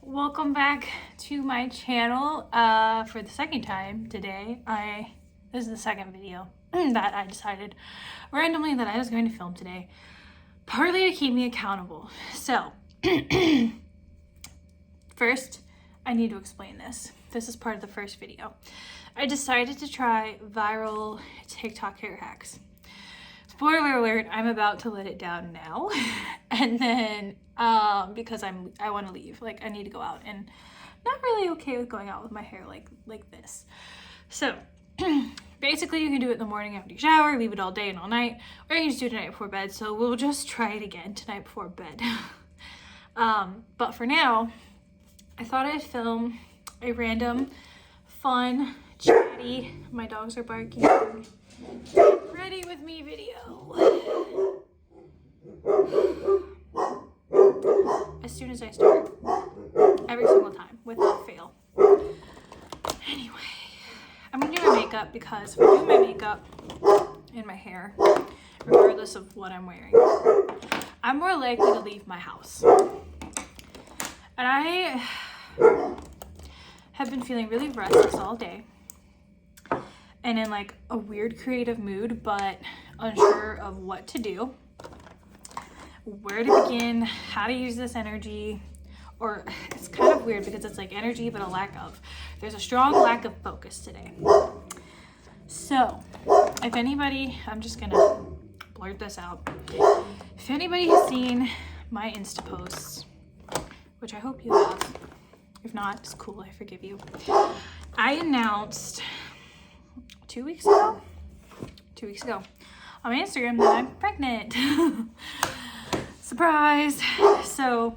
Welcome back to my channel for the second time today. This is the second video that I decided randomly that I was going to film today, partly to keep me accountable. So first I need to explain this. This is part of the first video. I decided to try viral TikTok hair hacks. Spoiler alert, I'm about to let it down now. And then because I want to leave, like I need to go out, and not really okay with going out with my hair like this. So basically you can do it in the morning after you shower, leave it all day and all night, or you can just do it tonight before bed. So we'll just try it again tonight before bed. But for now, I thought I'd film a random, fun, chatty, my dogs are barking, ready with me video. As soon as I start, every single time, without fail. Anyway, I'm gonna do my makeup because if I do my makeup and my hair, regardless of what I'm wearing, I'm more likely to leave my house. And I have been feeling really restless all day and in like a weird creative mood, but unsure of what to do, where to begin, how to use this energy. Or it's kind of weird because it's like energy but there's a strong lack of focus today. So if anybody, I'm just gonna blurt this out, if anybody has seen my Insta posts, which I hope you have, if not, it's cool, I forgive you. I announced 2 weeks ago on my Instagram that I'm pregnant. Surprise. So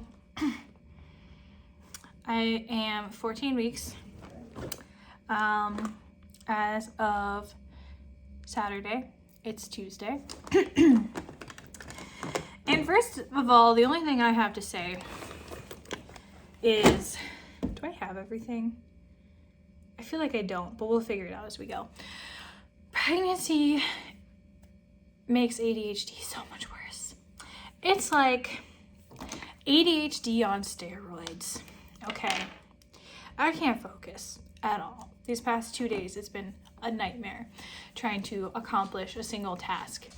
I am 14 weeks as of Saturday. It's Tuesday. And first of all, the only thing I have to say is, do I have everything? I feel like I don't, but we'll figure it out as we go. Pregnancy makes ADHD so much worse. It's like ADHD on steroids. Okay, I can't focus at all. These past 2 days, it's been a nightmare trying to accomplish a single task.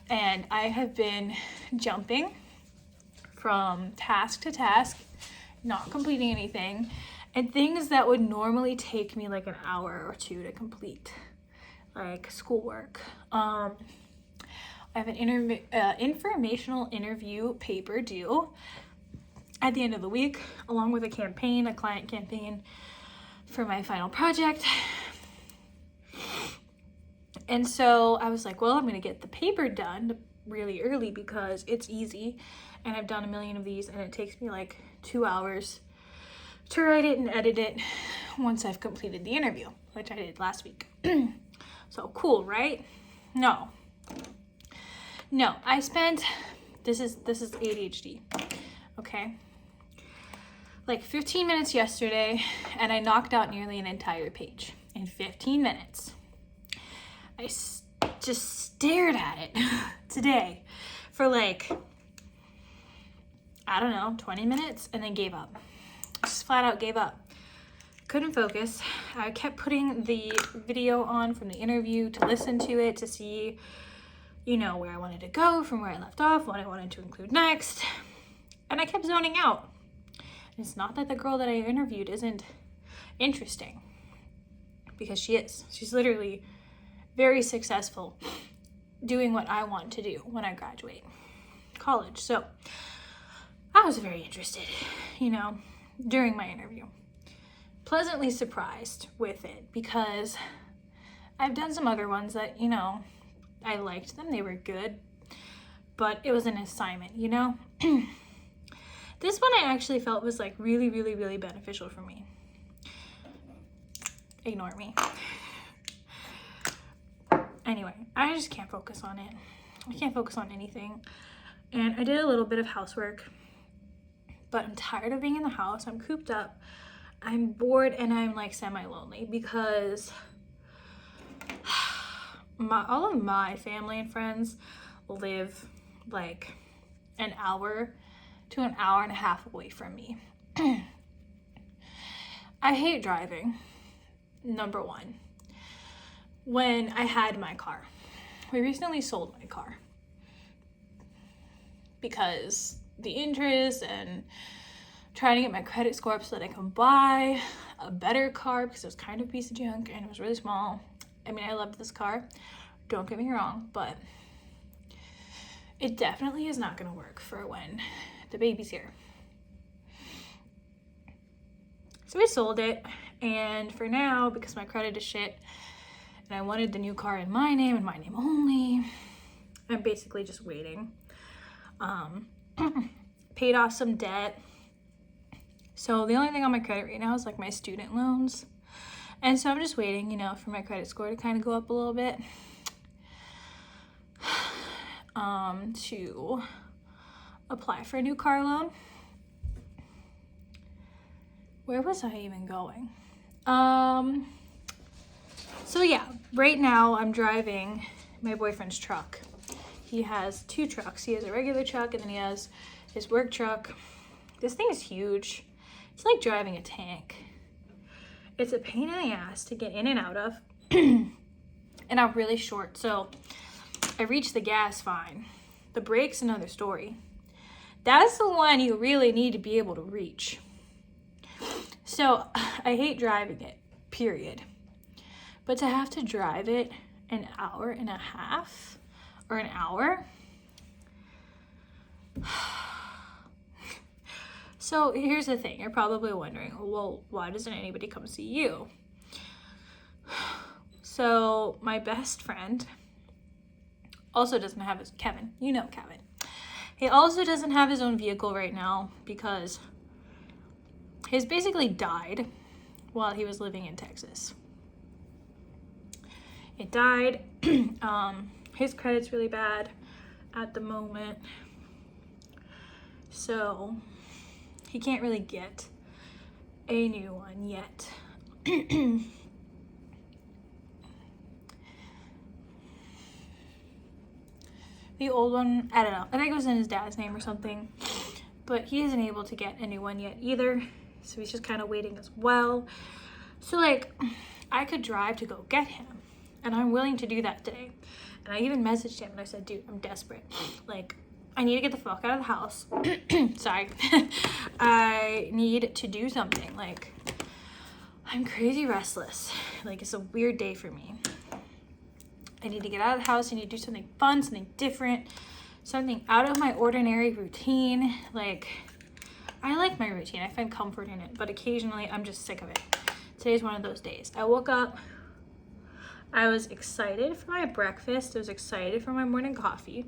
And I have been jumping from task to task, not completing anything, and things that would normally take me like an hour or two to complete, like schoolwork. I have an informational interview paper due at the end of the week, along with a client campaign for my final project. And so I was like, well, I'm gonna get the paper done really early because it's easy, and I've done a million of these, and it takes me like 2 hours to write it and edit it once I've completed the interview, which I did last week. So cool, right? No, I spent, this is ADHD, okay? Like 15 minutes yesterday, and I knocked out nearly an entire page in 15 minutes. I just stared at it today for like, I don't know, 20 minutes, and then gave up. Just flat out gave up. Couldn't focus. I kept putting the video on from the interview to listen to it, to see, you know, where I wanted to go from where I left off, what I wanted to include next. And I kept zoning out. It's not that the girl that I interviewed isn't interesting, because she is. She's literally very successful doing what I want to do when I graduate college. So I was very interested, you know, during my interview. Pleasantly surprised with it because I've done some other ones that, you know, I liked them. They were good, but it was an assignment, you know? This one I actually felt was like really, really, really beneficial for me. Ignore me. Anyway, I just can't focus on it. I can't focus on anything. And I did a little bit of housework, but I'm tired of being in the house. I'm cooped up. I'm bored, and I'm like semi-lonely because all of my family and friends live like an hour to an hour and a half away from me. I hate driving, number one. When I had my car, we recently sold my car because the interest and trying to get my credit score up so that I can buy a better car because it was kind of a piece of junk and it was really small. I mean, I loved this car, don't get me wrong, but it definitely is not gonna work for when the baby's here. So we sold it, and for now, because my credit is shit, and I wanted the new car in my name and my name only, I'm basically just waiting. Paid off some debt. So the only thing on my credit right now is like my student loans. And so I'm just waiting, you know, for my credit score to kind of go up a little bit. To apply for a new car loan. Where was I even going? So yeah, right now I'm driving my boyfriend's truck. He has two trucks. He has a regular truck and then he has his work truck. This thing is huge. It's like driving a tank. It's a pain in the ass to get in and out of. And I'm really short, so I reach the gas fine. The brake's another story. That's the one you really need to be able to reach. So I hate driving it, period. But to have to drive it an hour and a half or an hour. So here's the thing. You're probably wondering, well, why doesn't anybody come see you? So my best friend also doesn't have his, Kevin, you know Kevin. He also doesn't have his own vehicle right now because his basically died while he was living in Texas. It died. His credit's really bad at the moment. So he can't really get a new one yet. The old one, I don't know. I think it was in his dad's name or something. But he isn't able to get a new one yet either. So he's just kind of waiting as well. So like, I could drive to go get him. And I'm willing to do that today. And I even messaged him and I said, dude, I'm desperate. Like, I need to get the fuck out of the house. Sorry. I need to do something. Like, I'm crazy restless. Like, it's a weird day for me. I need to get out of the house. I need to do something fun, something different, something out of my ordinary routine. Like, I like my routine. I find comfort in it, but occasionally I'm just sick of it. Today's one of those days. I woke up. I was excited for my breakfast. I was excited for my morning coffee.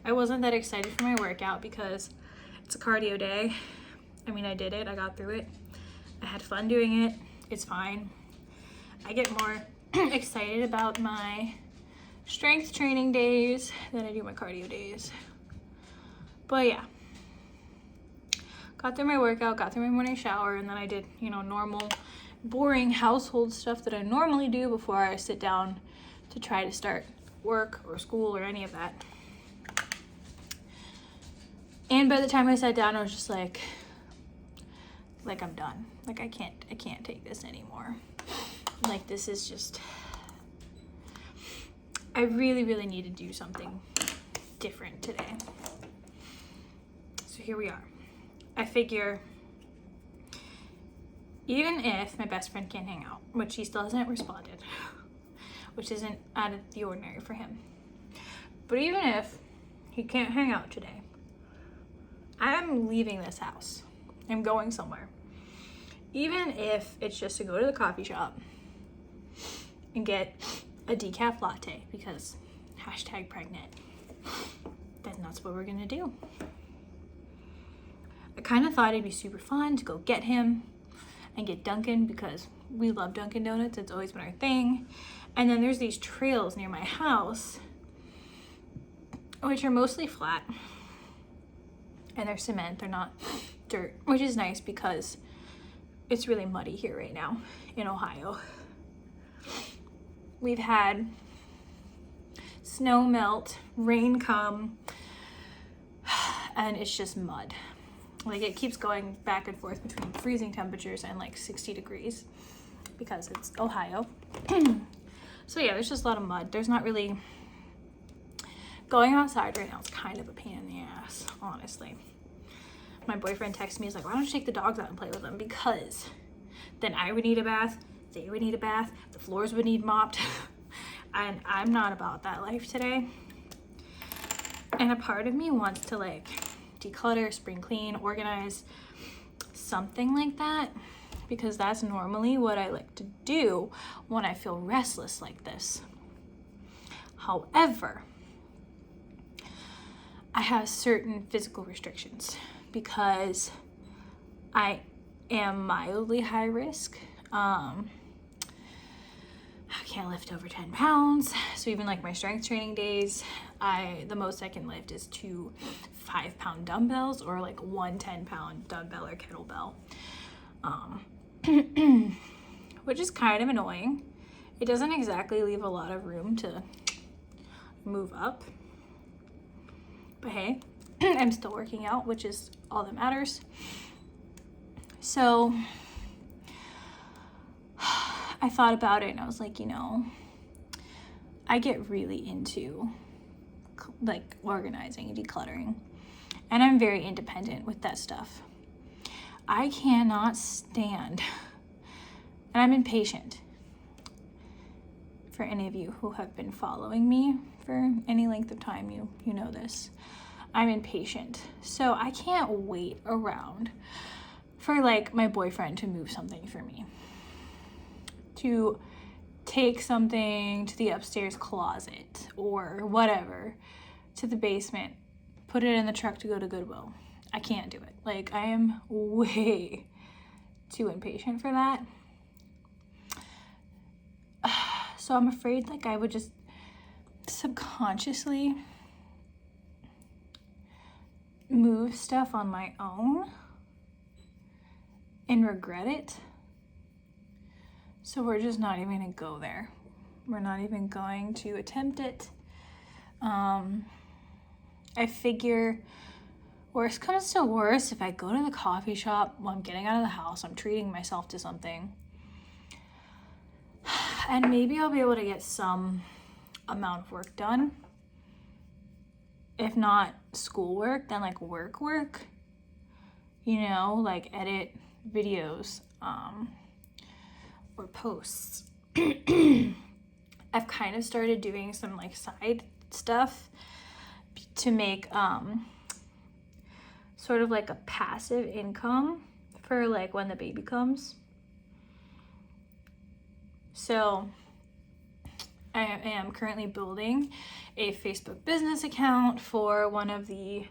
I wasn't that excited for my workout because it's a cardio day. I mean, I did it. I got through it. I had fun doing it. It's fine. I get more excited about my strength training days than I do my cardio days. But yeah. Got through my workout, got through my morning shower, and then I did, you know, normal, boring household stuff that I normally do before I sit down to try to start work or school or any of that. And by the time I sat down, I was just like I'm done. Like I can't take this anymore. Like this is just, I really, really need to do something different today. So here we are. I figure even if my best friend can't hang out, which he still hasn't responded, which isn't out of the ordinary for him. But even if he can't hang out today, I'm leaving this house. I'm going somewhere. Even if it's just to go to the coffee shop and get a decaf latte because #pregnant, then that's what we're gonna do. I kind of thought it'd be super fun to go get him and get Dunkin' because we love Dunkin' Donuts. It's always been our thing. And then there's these trails near my house, which are mostly flat. And they're cement, they're not dirt, which is nice because it's really muddy here right now in Ohio. We've had snow melt, rain come, and it's just mud. Like it keeps going back and forth between freezing temperatures and like 60 degrees because it's Ohio. So yeah, there's just a lot of mud. There's not really, going outside right now is kind of a pain in the ass, honestly. My boyfriend texted me, he's like, why don't you take the dogs out and play with them? Because then I would need a bath, they would need a bath, the floors would need mopped. And I'm not about that life today. And a part of me wants to like declutter, spring clean, organize, something like that, because that's normally what I like to do when I feel restless like this. However, I have certain physical restrictions because I am mildly high risk. I can't lift over 10 pounds. So even like my strength training days, the most I can lift is 2 5-pound dumbbells or like 1 10-pound dumbbell or kettlebell. Which is kind of annoying. It doesn't exactly leave a lot of room to move up. But hey, I'm still working out, which is all that matters. So I thought about it and I was like, you know, I get really into like organizing and decluttering, and I'm very independent with that stuff. I cannot stand, and I'm impatient. For any of you who have been following me for any length of time, you know this. I'm impatient. So I can't wait around for like my boyfriend to move something for me. To take something to the upstairs closet or whatever to the basement, put it in the truck to go to Goodwill. I can't do it. Like I am way too impatient for that. So I'm afraid like I would just subconsciously move stuff on my own and regret it. So we're just not even gonna go there. We're not even going to attempt it. I figure worst comes to worst, if I go to the coffee shop while I'm getting out of the house, I'm treating myself to something. And maybe I'll be able to get some amount of work done. If not schoolwork, then like work, you know, like edit videos, or posts. I've kind of started doing some like side stuff to make sort of like a passive income for like when the baby comes. So I am currently building a Facebook business account for one of the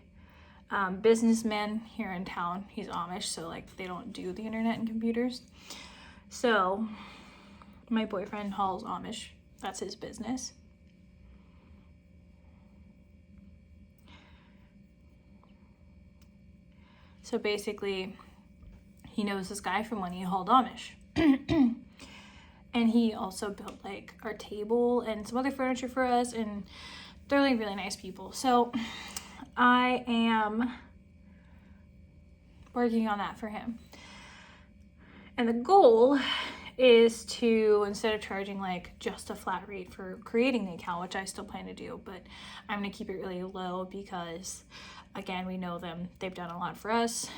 businessmen here in town. He's Amish, so like they don't do the internet and computers. So my boyfriend hauls Amish. That's his business. So basically, he knows this guy from when he hauled Amish. And he also built like our table and some other furniture for us, and they're like really nice people. So I am working on that for him. And the goal is to, instead of charging like just a flat rate for creating the account, which I still plan to do, but I'm gonna keep it really low because again, we know them. They've done a lot for us.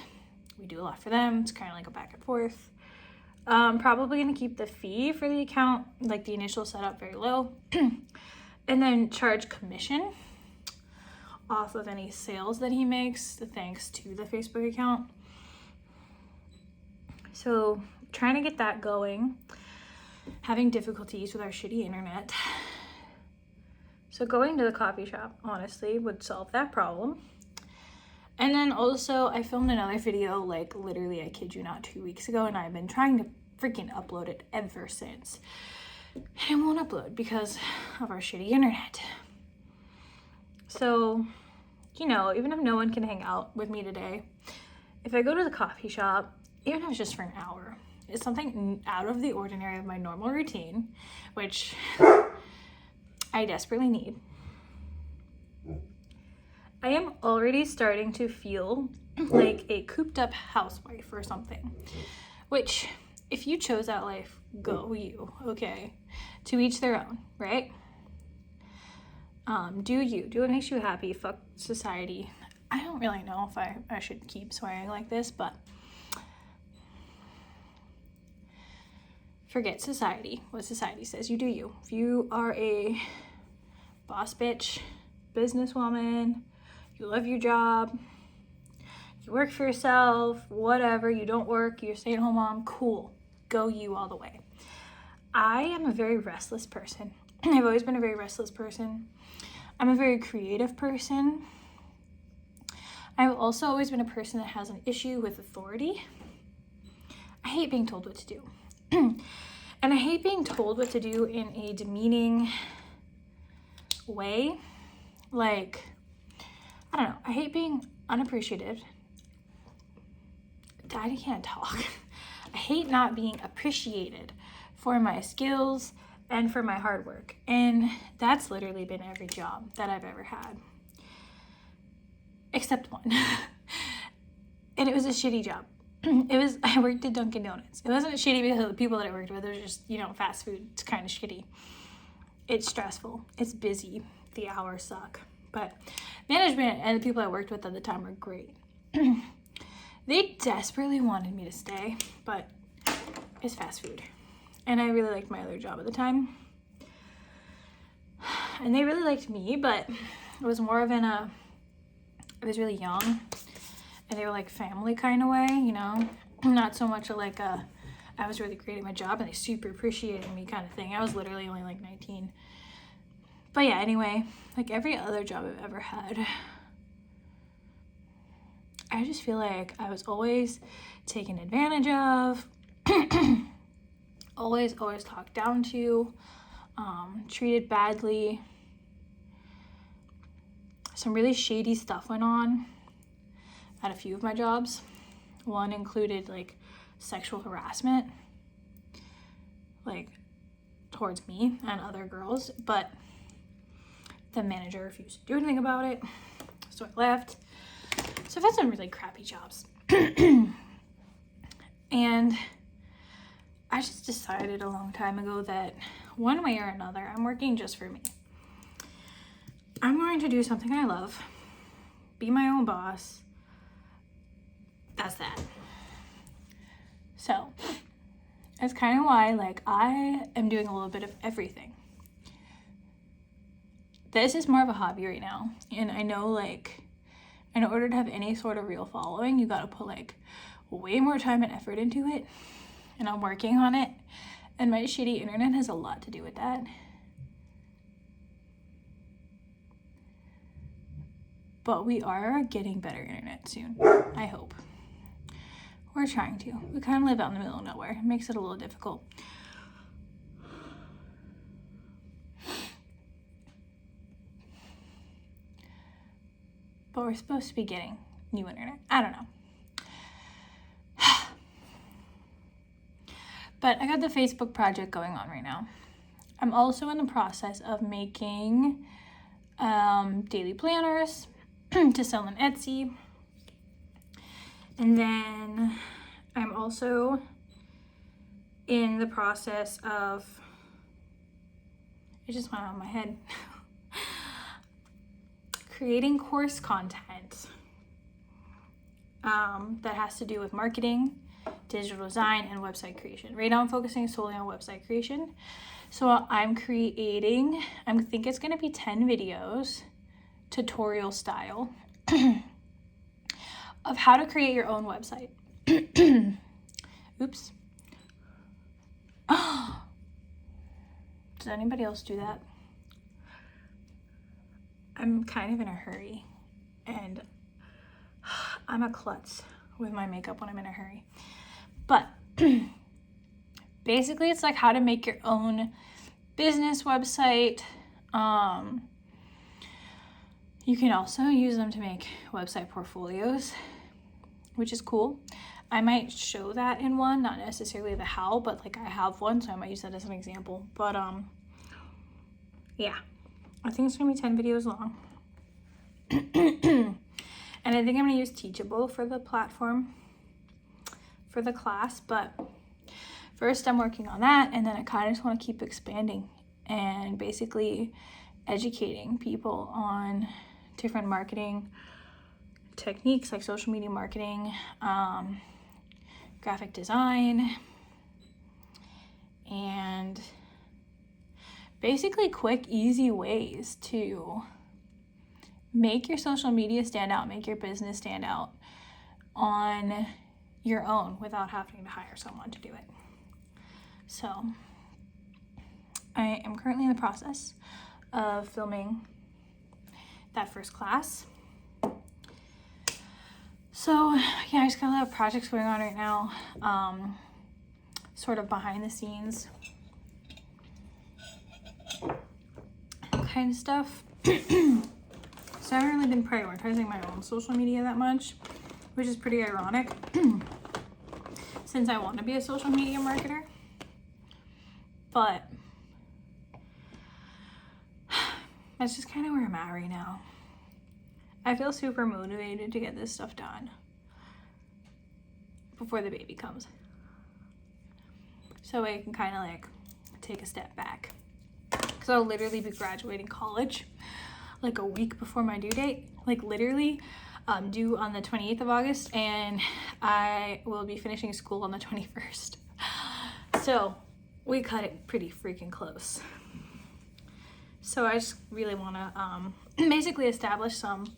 We do a lot for them. It's kind of like a back and forth. Probably gonna keep the fee for the account, like the initial setup, very low, and then charge commission off of any sales that he makes, thanks to the Facebook account. So trying to get that going, having difficulties with our shitty internet. So going to the coffee shop, honestly, would solve that problem. And then also I filmed another video, like literally, I kid you not, 2 weeks ago, and I've been trying to freaking upload it ever since. And it won't upload because of our shitty internet. So, you know, even if no one can hang out with me today, if I go to the coffee shop, even if it's just for an hour, it's something out of the ordinary of my normal routine, which I desperately need. I am already starting to feel like a cooped up housewife or something, which if you chose that life, go you, okay? To each their own, right? Do you. Do what makes you happy. Fuck society. I don't really know if I should keep swearing like this, but forget society. What society says. You do you. If you are a boss bitch, businesswoman, you love your job, you work for yourself, whatever, you don't work, you're a stay-at-home mom, cool. Go you all the way. I am a very restless person. I've always been a very restless person. I'm a very creative person. I've also always been a person that has an issue with authority. I hate being told what to do. And I hate being told what to do in a demeaning way. Like, I don't know. I hate being unappreciated. I can't talk. I hate not being appreciated for my skills and for my hard work. And that's literally been every job that I've ever had. Except one. And it was a shitty job. I worked at Dunkin' Donuts. It wasn't shitty because of the people that I worked with. It was just, fast food. It's kind of shitty. It's stressful. It's busy. The hours suck. But management and the people I worked with at the time were great. They desperately wanted me to stay, but it's fast food. And I really liked my other job at the time. And they really liked me, but it was more of I was really young. And they were like family kind of way, Not so much like I was really great at my job and they super appreciated me kind of thing. I was literally only like 19. But yeah, anyway, like every other job I've ever had, I just feel like I was always taken advantage of, always talked down to, treated badly. Some really shady stuff went on at a few of my jobs. One included like sexual harassment, like towards me and other girls, but the manager refused to do anything about it, so I left. So I've had some really crappy jobs. And I just decided a long time ago that one way or another, I'm working just for me. I'm going to do something I love, be my own boss. That's that. So that's kind of why I am doing a little bit of everything. This is more of a hobby right now. And I know in order to have any sort of real following, you gotta put way more time and effort into it. And I'm working on it. And my shitty internet has a lot to do with that. But we are getting better internet soon, I hope. We're trying to. We kind of live out in the middle of nowhere. It makes it a little difficult. But we're supposed to be getting new internet. I don't know. But I got the Facebook project going on right now. I'm also in the process of making daily planners to sell on Etsy. And then I'm also in the process of, it just went out of my head, creating course content that has to do with marketing, digital design, and website creation. Right now I'm focusing solely on website creation. So I'm creating, I think it's gonna be 10 videos, tutorial style, of how to create your own website. Oops. Oh. Does anybody else do that? I'm kind of in a hurry, and I'm a klutz with my makeup when I'm in a hurry. But basically it's how to make your own business website. You can also use them to make website portfolios, which is cool. I might show that in one, not necessarily the how, but I have one, so I might use that as an example. But yeah, I think it's gonna be 10 videos long. And I think I'm gonna use Teachable for the platform for the class, but first I'm working on that, and then I kind of just want to keep expanding and basically educating people on different marketing techniques like social media marketing, graphic design, and basically quick, easy ways to make your social media stand out, make your business stand out on your own without having to hire someone to do it. So I am currently in the process of filming that first class. So yeah, I just got a lot of projects going on right now, sort of behind the scenes kind of stuff. So I haven't really been prioritizing my own social media that much, which is pretty ironic since I want to be a social media marketer. But that's just kind of where I'm at right now. I feel super motivated to get this stuff done before the baby comes, so I can kind of like take a step back, because I'll literally be graduating college like a week before my due date, like literally due on the 28th of August, and I will be finishing school on the 21st. So we cut it pretty freaking close. So I just really want to basically establish some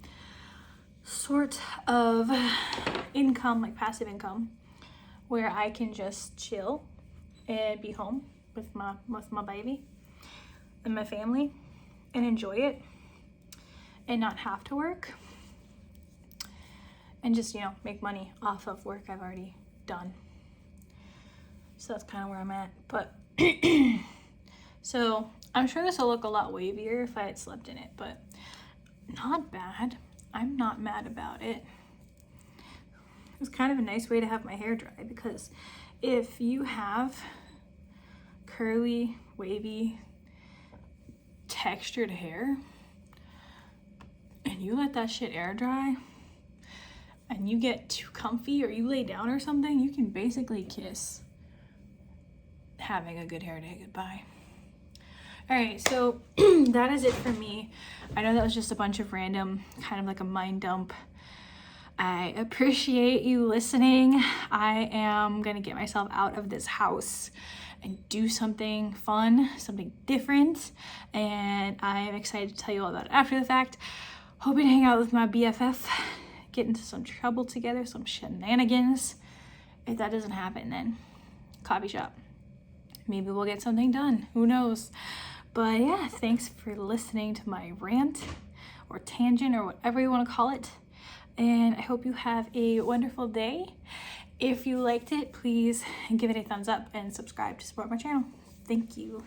sort of income, like passive income, where I can just chill and be home with my baby and my family and enjoy it and not have to work, and just, you know, make money off of work I've already done. So that's kind of where I'm at. But so I'm sure this will look a lot wavier if I had slept in it, but not bad. I'm not mad about it. It's kind of a nice way to have my hair dry, because if you have curly, wavy, textured hair and you let that shit air dry and you get too comfy or you lay down or something, you can basically kiss having a good hair day goodbye. All right, so that is it for me. I know that was just a bunch of random, kind of like a mind dump. I appreciate you listening. I am gonna get myself out of this house and do something fun, something different, and I'm excited to tell you all about it after the fact. Hoping to hang out with my BFF, get into some trouble together, some shenanigans. If that doesn't happen, then coffee shop. Maybe we'll get something done, who knows? But yeah, thanks for listening to my rant or tangent or whatever you want to call it. And I hope you have a wonderful day. If you liked it, please give it a thumbs up and subscribe to support my channel. Thank you.